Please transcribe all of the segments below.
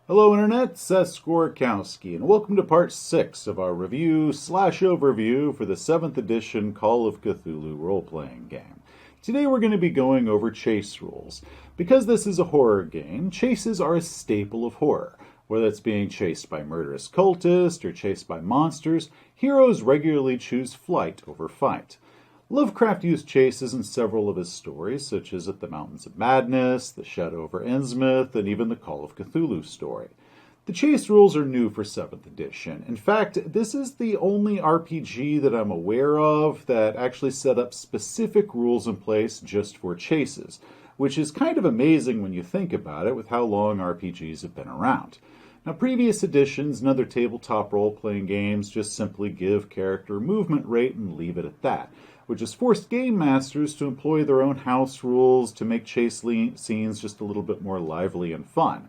Hello Internet, Seth Skorkowski, and welcome to part 6 of our review/overview for the 7th edition Call of Cthulhu role-playing game. Today we're going to be going over chase rules. Because this is a horror game, chases are a staple of horror. Whether it's being chased by murderous cultists or chased by monsters, heroes regularly choose flight over fight. Lovecraft used chases in several of his stories, such as At the Mountains of Madness, The Shadow over Innsmouth, and even the Call of Cthulhu story. The chase rules are new for 7th edition. In fact, this is the only RPG that I'm aware of that actually set up specific rules in place just for chases, which is kind of amazing when you think about it with how long RPGs have been around. Now, previous editions and other tabletop role-playing games just simply give character movement rate and leave it at that, which has forced game masters to employ their own house rules to make chase scenes just a little bit more lively and fun.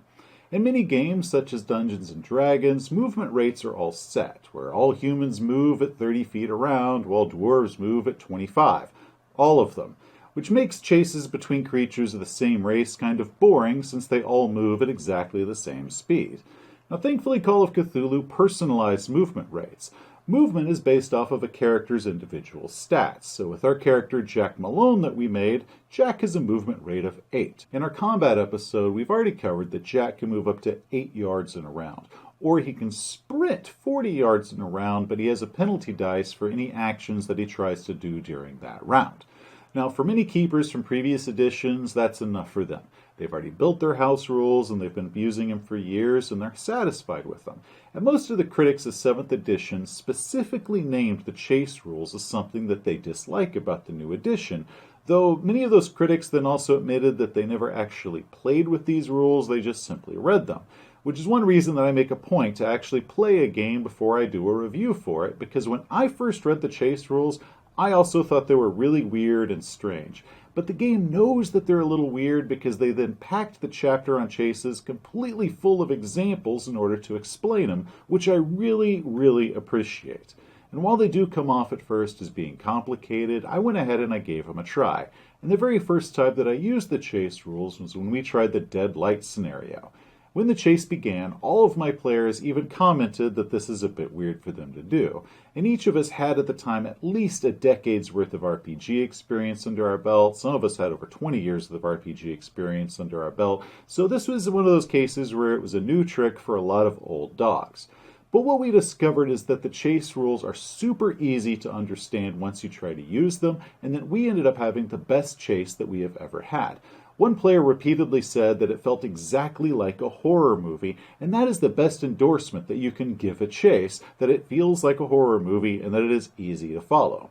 In many games, such as Dungeons & Dragons, movement rates are all set, where all humans move at 30 feet around, while dwarves move at 25. All of them. Which makes chases between creatures of the same race kind of boring, since they all move at exactly the same speed. Now, thankfully, Call of Cthulhu personalized movement rates. Movement is based off of a character's individual stats. So with our character Jack Malone that we made, Jack has a movement rate of 8. In our combat episode, we've already covered that Jack can move up to 8 yards in a round. Or he can sprint 40 yards in a round, but he has a penalty dice for any actions that he tries to do during that round. Now, for many keepers from previous editions, that's enough for them. They've already built their house rules, and they've been using them for years, and they're satisfied with them. And most of the critics of 7th edition specifically named the chase rules as something that they dislike about the new edition, though many of those critics then also admitted that they never actually played with these rules, they just simply read them. Which is one reason that I make a point to actually play a game before I do a review for it, because when I first read the chase rules, I also thought they were really weird and strange. But the game knows that they're a little weird because they then packed the chapter on chases completely full of examples in order to explain them, which I really appreciate. And while they do come off at first as being complicated, I went ahead and I gave them a try. And the very first time that I used the chase rules was when we tried the dead light scenario. When the chase began, all of my players even commented that this is a bit weird for them to do, and each of us had at the time at least a decade's worth of RPG experience under our belt. Some of us had over 20 years of RPG experience under our belt, so this was one of those cases where it was a new trick for a lot of old dogs. But what we discovered is that the chase rules are super easy to understand once you try to use them, and that we ended up having the best chase that we have ever had. One player repeatedly said that it felt exactly like a horror movie, and that is the best endorsement that you can give a chase, that it feels like a horror movie and that it is easy to follow.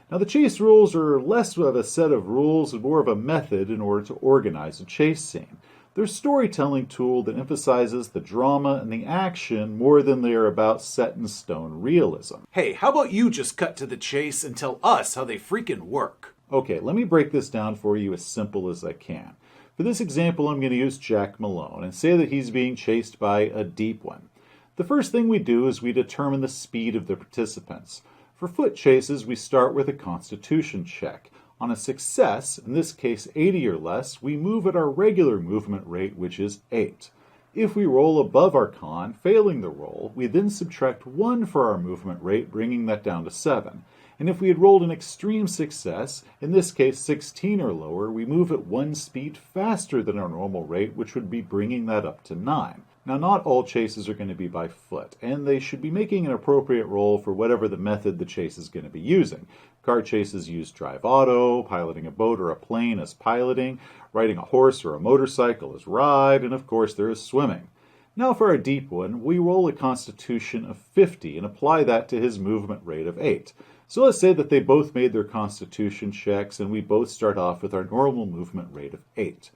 Now, the chase rules are less of a set of rules and more of a method in order to organize a chase scene. They're a storytelling tool that emphasizes the drama and the action more than they are about set-in-stone realism. Hey, how about you just cut to the chase and tell us how they freaking work? Okay, let me break this down for you as simple as I can. For this example, I'm going to use Jack Malone and say that he's being chased by a deep one. The first thing we do is we determine the speed of the participants. For foot chases, we start with a constitution check. On a success, in this case 80 or less, we move at our regular movement rate, which is 8. If we roll above our con, failing the roll, we then subtract 1 for our movement rate, bringing that down to 7. And if we had rolled an extreme success, in this case 16 or lower, we move at 1 speed faster than our normal rate, which would be bringing that up to 9. Now, not all chases are going to be by foot, and they should be making an appropriate roll for whatever the method the chase is going to be using. Car chases use drive auto, piloting a boat or a plane as piloting, riding a horse or a motorcycle as ride, and of course there is swimming. Now for our deep one, we roll a constitution of 50 and apply that to his movement rate of 8. So let's say that they both made their constitution checks and we both start off with our normal movement rate of 8.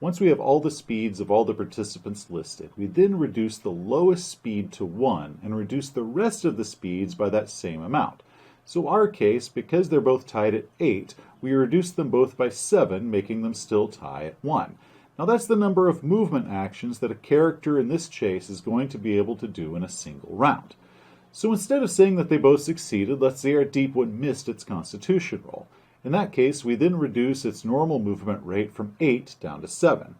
Once we have all the speeds of all the participants listed, we then reduce the lowest speed to 1 and reduce the rest of the speeds by that same amount. So our case, because they're both tied at 8, we reduce them both by 7, making them still tie at 1. Now that's the number of movement actions that a character in this chase is going to be able to do in a single round. So instead of saying that they both succeeded, let's say our deep one missed its constitution roll. In that case, we then reduce its normal movement rate from 8 down to 7.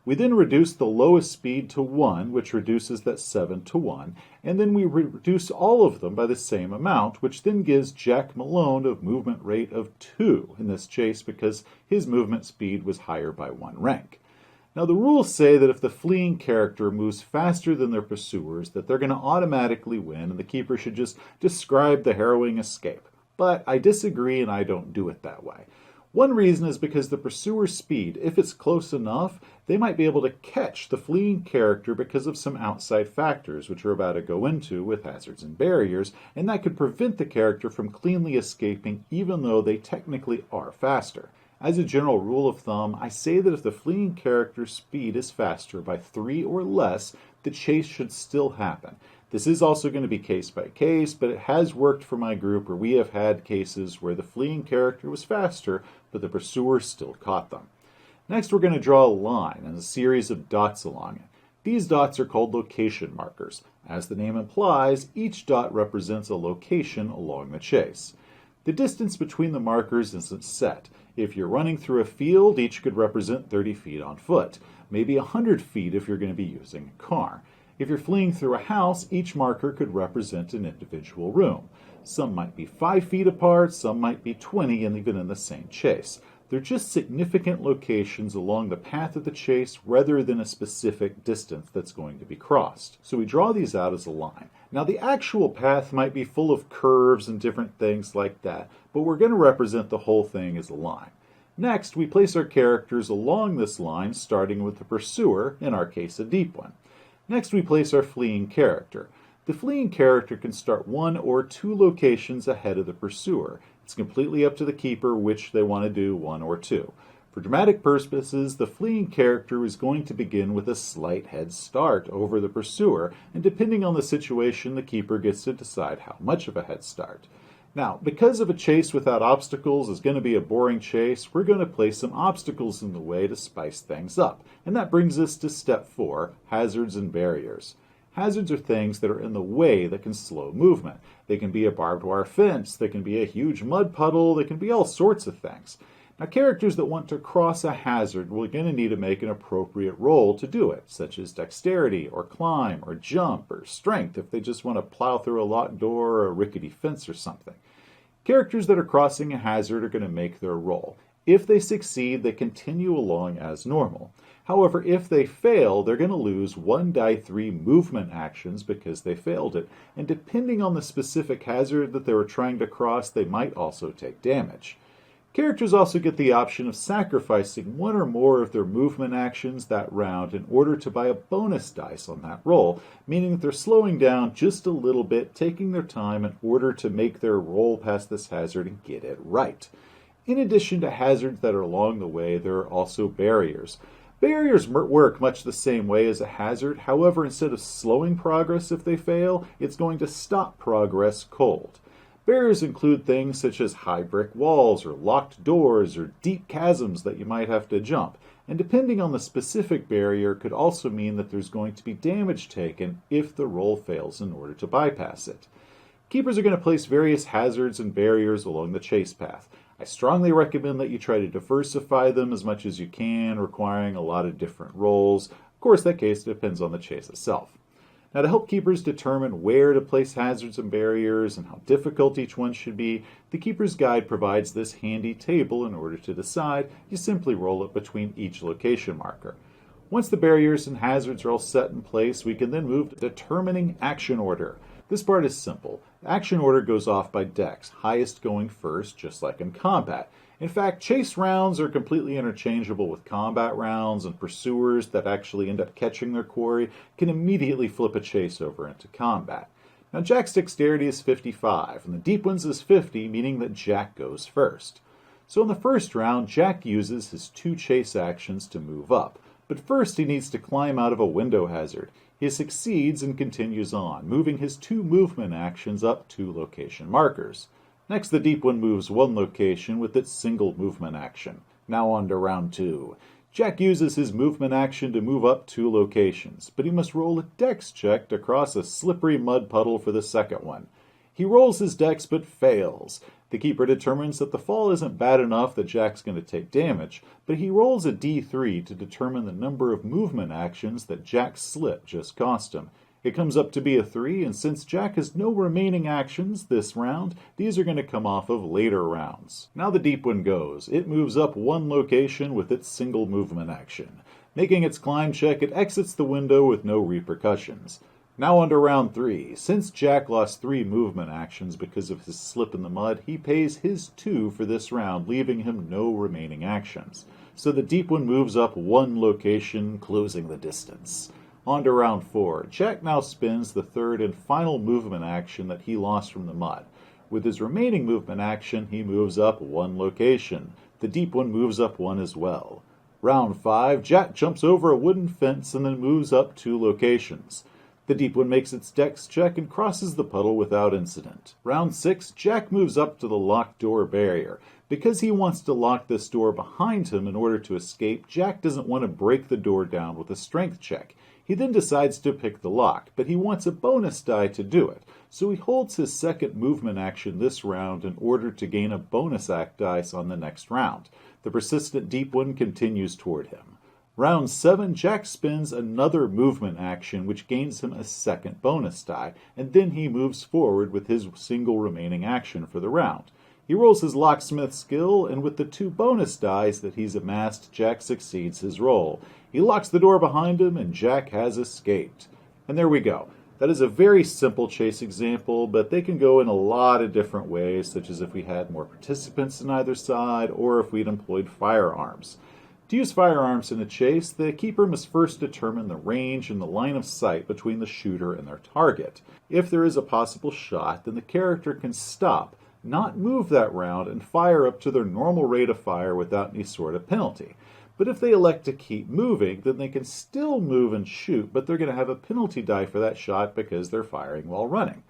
We then reduce the lowest speed to 1, which reduces that 7 to 1, and then we reduce all of them by the same amount, which then gives Jack Malone a movement rate of 2 in this chase because his movement speed was higher by 1 rank. Now the rules say that if the fleeing character moves faster than their pursuers, that they're going to automatically win and the keeper should just describe the harrowing escape. But I disagree and I don't do it that way. One reason is because the pursuer's speed, if it's close enough, they might be able to catch the fleeing character because of some outside factors, which we're about to go into with hazards and barriers, and that could prevent the character from cleanly escaping even though they technically are faster. As a general rule of thumb, I say that if the fleeing character's speed is faster by 3 or less, the chase should still happen. This is also going to be case by case, but it has worked for my group where we have had cases where the fleeing character was faster, but the pursuer still caught them. Next, we're going to draw a line and a series of dots along it. These dots are called location markers. As the name implies, each dot represents a location along the chase. The distance between the markers isn't set. If you're running through a field, each could represent 30 feet on foot, maybe 100 feet if you're going to be using a car. If you're fleeing through a house, each marker could represent an individual room. Some might be 5 feet apart, some might be 20, and even in the same chase. They're just significant locations along the path of the chase rather than a specific distance that's going to be crossed. So we draw these out as a line. Now the actual path might be full of curves and different things like that, but we're going to represent the whole thing as a line. Next, we place our characters along this line, starting with the pursuer, in our case a deep one. Next, we place our fleeing character. The fleeing character can start 1 or 2 locations ahead of the pursuer. It's completely up to the keeper which they want to do, 1 or 2. For dramatic purposes, the fleeing character is going to begin with a slight head start over the pursuer, and depending on the situation, the keeper gets to decide how much of a head start. Now, because of a chase without obstacles is going to be a boring chase, we're going to place some obstacles in the way to spice things up. And that brings us to step 4, hazards and barriers. Hazards are things that are in the way that can slow movement. They can be a barbed wire fence, they can be a huge mud puddle, they can be all sorts of things. Now, characters that want to cross a hazard will going to need to make an appropriate roll to do it, such as dexterity, or climb, or jump, or strength if they just want to plow through a locked door or a rickety fence or something. Characters that are crossing a hazard are going to make their roll. If they succeed, they continue along as normal. However, if they fail, they're going to lose 1 die 3 movement actions because they failed it, and depending on the specific hazard that they were trying to cross, they might also take damage. Characters also get the option of sacrificing 1 or more of their movement actions that round in order to buy a bonus dice on that roll, meaning that they're slowing down just a little bit, taking their time in order to make their roll past this hazard and get it right. In addition to hazards that are along the way, there are also barriers. Barriers work much the same way as a hazard, however, instead of slowing progress if they fail, it's going to stop progress cold. Barriers include things such as high brick walls or locked doors or deep chasms that you might have to jump, and depending on the specific barrier could also mean that there's going to be damage taken if the roll fails in order to bypass it. Keepers are going to place various hazards and barriers along the chase path. I strongly recommend that you try to diversify them as much as you can, requiring a lot of different rolls. Of course, that case depends on the chase itself. Now, to help keepers determine where to place hazards and barriers and how difficult each one should be, the Keeper's Guide provides this handy table in order to decide. You simply roll it between each location marker. Once the barriers and hazards are all set in place, we can then move to determining action order. This part is simple. Action order goes off by dex, highest going first, just like in combat. In fact, chase rounds are completely interchangeable with combat rounds, and pursuers that actually end up catching their quarry can immediately flip a chase over into combat. Now, Jack's dexterity is 55, and the deep one's is 50, meaning that Jack goes first. So in the first round, Jack uses his 2 chase actions to move up, but first he needs to climb out of a window hazard. He succeeds and continues on, moving his 2 movement actions up 2 location markers. Next, the deep one moves 1 location with its single movement action. Now on to round 2. Jack uses his movement action to move up 2 locations, but he must roll a dex check to cross a slippery mud puddle for the second one. He rolls his dex but fails. The keeper determines that the fall isn't bad enough that Jack's going to take damage, but he rolls a d3 to determine the number of movement actions that Jack's slip just cost him. It comes up to be a 3, and since Jack has no remaining actions this round, these are going to come off of later rounds. Now the deep one goes. It moves up one location with its single movement action. Making its climb check, it exits the window with no repercussions. Now on to round 3. Since Jack lost 3 movement actions because of his slip in the mud, he pays his 2 for this round, leaving him no remaining actions. So the deep one moves up one location, closing the distance. On to round 4. Jack now spends the third and final movement action that he lost from the mud. With his remaining movement action, he moves up one location. The deep one moves up one as well. Round 5. Jack jumps over a wooden fence and then moves up 2 locations. The deep one makes its dex check and crosses the puddle without incident. Round 6. Jack moves up to the locked door barrier. Because he wants to lock this door behind him in order to escape, Jack doesn't want to break the door down with a strength check. He then decides to pick the lock, but he wants a bonus die to do it, so he holds his second movement action this round in order to gain a bonus act dice on the next round. The persistent deep one continues toward him. Round 7, Jack spends another movement action which gains him a second bonus die, and then he moves forward with his single remaining action for the round. He rolls his locksmith skill, and with the 2 bonus dice that he's amassed, Jack succeeds his roll. He locks the door behind him, and Jack has escaped. And there we go. That is a very simple chase example, but they can go in a lot of different ways, such as if we had more participants on either side, or if we'd employed firearms. To use firearms in a chase, the keeper must first determine the range and the line of sight between the shooter and their target. If there is a possible shot, then the character can stop, not move that round, and fire up to their normal rate of fire without any sort of penalty. But if they elect to keep moving, then they can still move and shoot, but they're going to have a penalty die for that shot because they're firing while running.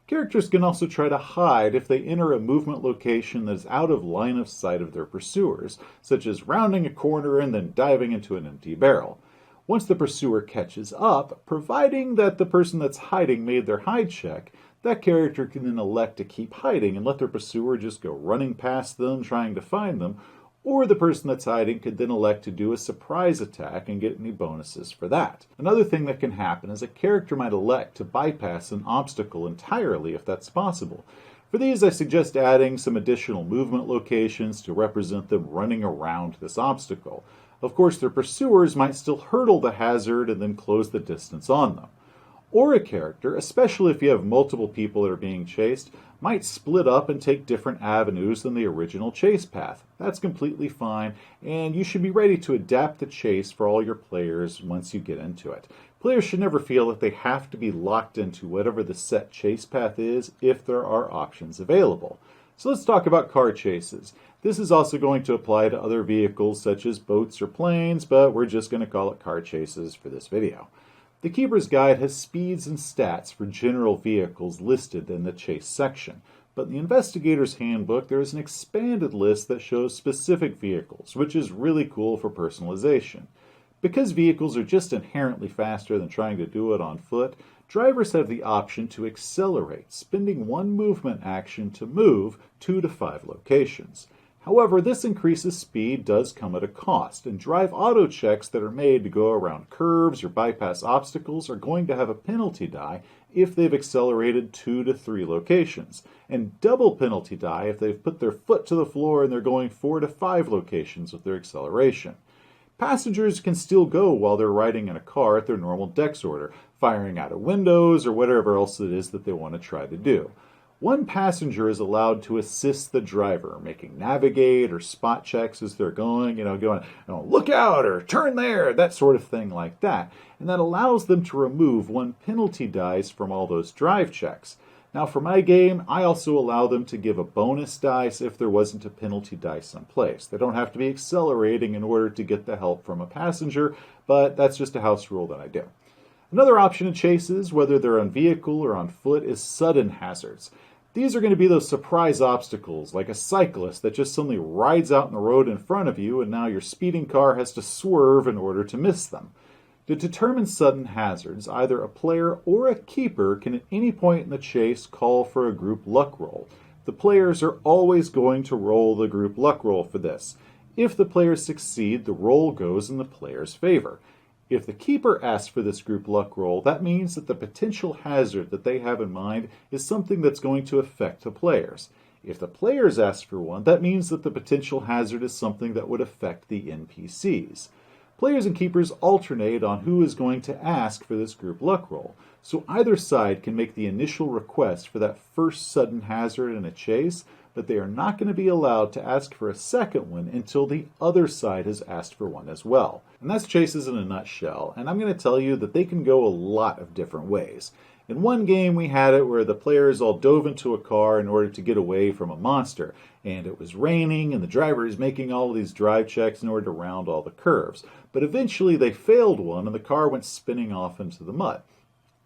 Characters can also try to hide if they enter a movement location that is out of line of sight of their pursuers, such as rounding a corner and then diving into an empty barrel. Once the pursuer catches up, providing that the person that's hiding made their hide check, that character can then elect to keep hiding and let their pursuer just go running past them, trying to find them, or the person that's hiding could then elect to do a surprise attack and get any bonuses for that. Another thing that can happen is a character might elect to bypass an obstacle entirely if that's possible. For these, I suggest adding some additional movement locations to represent them running around this obstacle. Of course, their pursuers might still hurdle the hazard and then close the distance on them. Or a character, especially if you have multiple people that are being chased, might split up and take different avenues than the original chase path. That's completely fine, and you should be ready to adapt the chase for all your players once you get into it. Players should never feel that they have to be locked into whatever the set chase path is if there are options available. So let's talk about car chases. This is also going to apply to other vehicles such as boats or planes, but we're just going to call it car chases for this video. The Keeper's Guide has speeds and stats for general vehicles listed in the chase section, but in the Investigator's Handbook there is an expanded list that shows specific vehicles, which is really cool for personalization. Because vehicles are just inherently faster than trying to do it on foot, drivers have the option to accelerate, spending one movement action to move 2 to 5 locations. However, this increases speed does come at a cost, and drive auto checks that are made to go around curves or bypass obstacles are going to have a penalty die if they've accelerated 2 to 3 locations, and double penalty die if they've put their foot to the floor and they're going 4 to 5 locations with their acceleration. Passengers can still go while they're riding in a car at their normal dex order, firing out of windows or whatever else it is that they want to try to do. One passenger is allowed to assist the driver, making navigate or spot checks as they're going, look out or turn there, that sort of thing like that. And that allows them to remove one penalty dice from all those drive checks. Now for my game, I also allow them to give a bonus dice if there wasn't a penalty dice in place. They don't have to be accelerating in order to get the help from a passenger, but that's just a house rule that I do. Another option in chases, whether they're on vehicle or on foot, is sudden hazards. These are going to be those surprise obstacles, like a cyclist that just suddenly rides out in the road in front of you, and now your speeding car has to swerve in order to miss them. To determine sudden hazards, either a player or a keeper can at any point in the chase call for a group luck roll. The players are always going to roll the group luck roll for this. If the players succeed, the roll goes in the player's favor. If the keeper asks for this group luck roll, that means that the potential hazard that they have in mind is something that's going to affect the players. If the players ask for one, that means that the potential hazard is something that would affect the NPCs. Players and keepers alternate on who is going to ask for this group luck roll, so either side can make the initial request for that first sudden hazard in a chase, but they are not going to be allowed to ask for a second one until the other side has asked for one as well. And that's chases in a nutshell, and I'm going to tell you that they can go a lot of different ways. In one game we had it where the players all dove into a car in order to get away from a monster, and it was raining and the driver is making all of these drive checks in order to round all the curves. But eventually they failed one and the car went spinning off into the mud.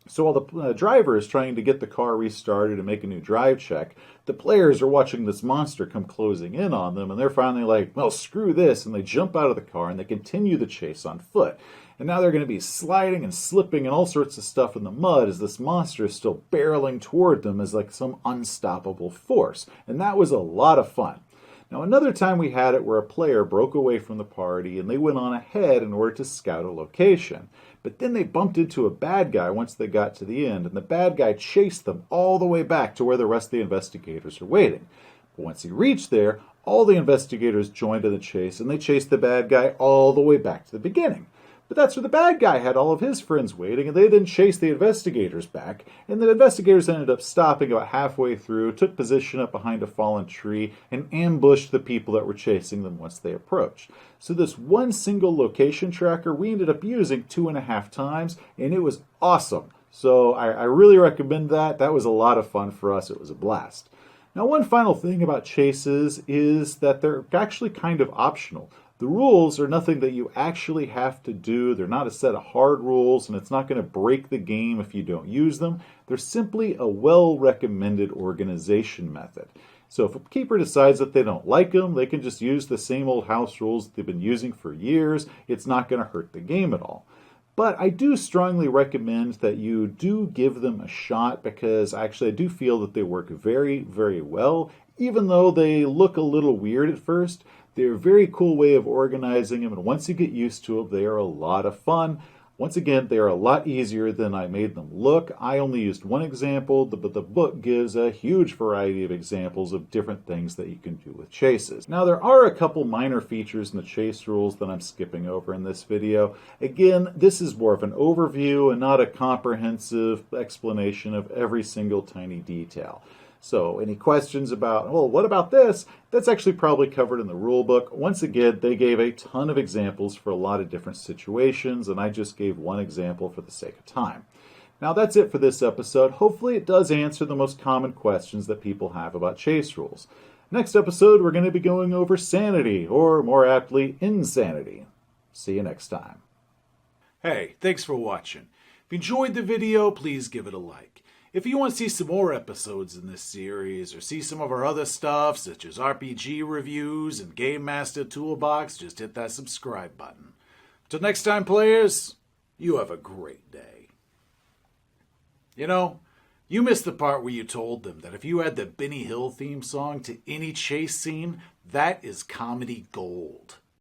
So while the driver is trying to get the car restarted and make a new drive check, the players are watching this monster come closing in on them, and they're finally like, well, screw this, and they jump out of the car and they continue the chase on foot. And now they're going to be sliding and slipping and all sorts of stuff in the mud as this monster is still barreling toward them as like some unstoppable force. And that was a lot of fun. Now, another time we had it where a player broke away from the party and they went on ahead in order to scout a location. But then they bumped into a bad guy once they got to the end, and the bad guy chased them all the way back to where the rest of the investigators are waiting. But once he reached there, all the investigators joined in the chase, and they chased the bad guy all the way back to the beginning. But that's where the bad guy had all of his friends waiting, and they then chased the investigators back, and the investigators ended up stopping about halfway through, took position up behind a fallen tree, and ambushed the people that were chasing them once they approached. So this one single location tracker we ended up using 2.5 times, and it was awesome. So I really recommend that. That was a lot of fun for us. It was a blast. Now, one final thing about chases is that they're actually kind of optional. The rules are nothing that you actually have to do. They're not a set of hard rules, and it's not going to break the game if you don't use them. They're simply a well-recommended organization method. So if a keeper decides that they don't like them, they can just use the same old house rules that they've been using for years. It's not going to hurt the game at all. But I do strongly recommend that you do give them a shot, because actually I do feel that they work very, very well. Even though they look a little weird at first, they're a very cool way of organizing them, and once you get used to them, they are a lot of fun. Once again, they are a lot easier than I made them look. I only used one example, but the book gives a huge variety of examples of different things that you can do with chases. Now, there are a couple minor features in the chase rules that I'm skipping over in this video. Again, this is more of an overview and not a comprehensive explanation of every single tiny detail. So any questions about, well, what about this? That's actually probably covered in the rule book. Once again, they gave a ton of examples for a lot of different situations, and I just gave one example for the sake of time. Now, that's it for this episode. Hopefully it does answer the most common questions that people have about chase rules. Next episode, we're going to be going over sanity, or more aptly, insanity. See you next time. Hey, thanks for watching. If you enjoyed the video, please give it a like. If you want to see some more episodes in this series, or see some of our other stuff, such as RPG reviews and Game Master Toolbox, just hit that subscribe button. Till next time, players, you have a great day. You know, you missed the part where you told them that if you add the Benny Hill theme song to any chase scene, that is comedy gold.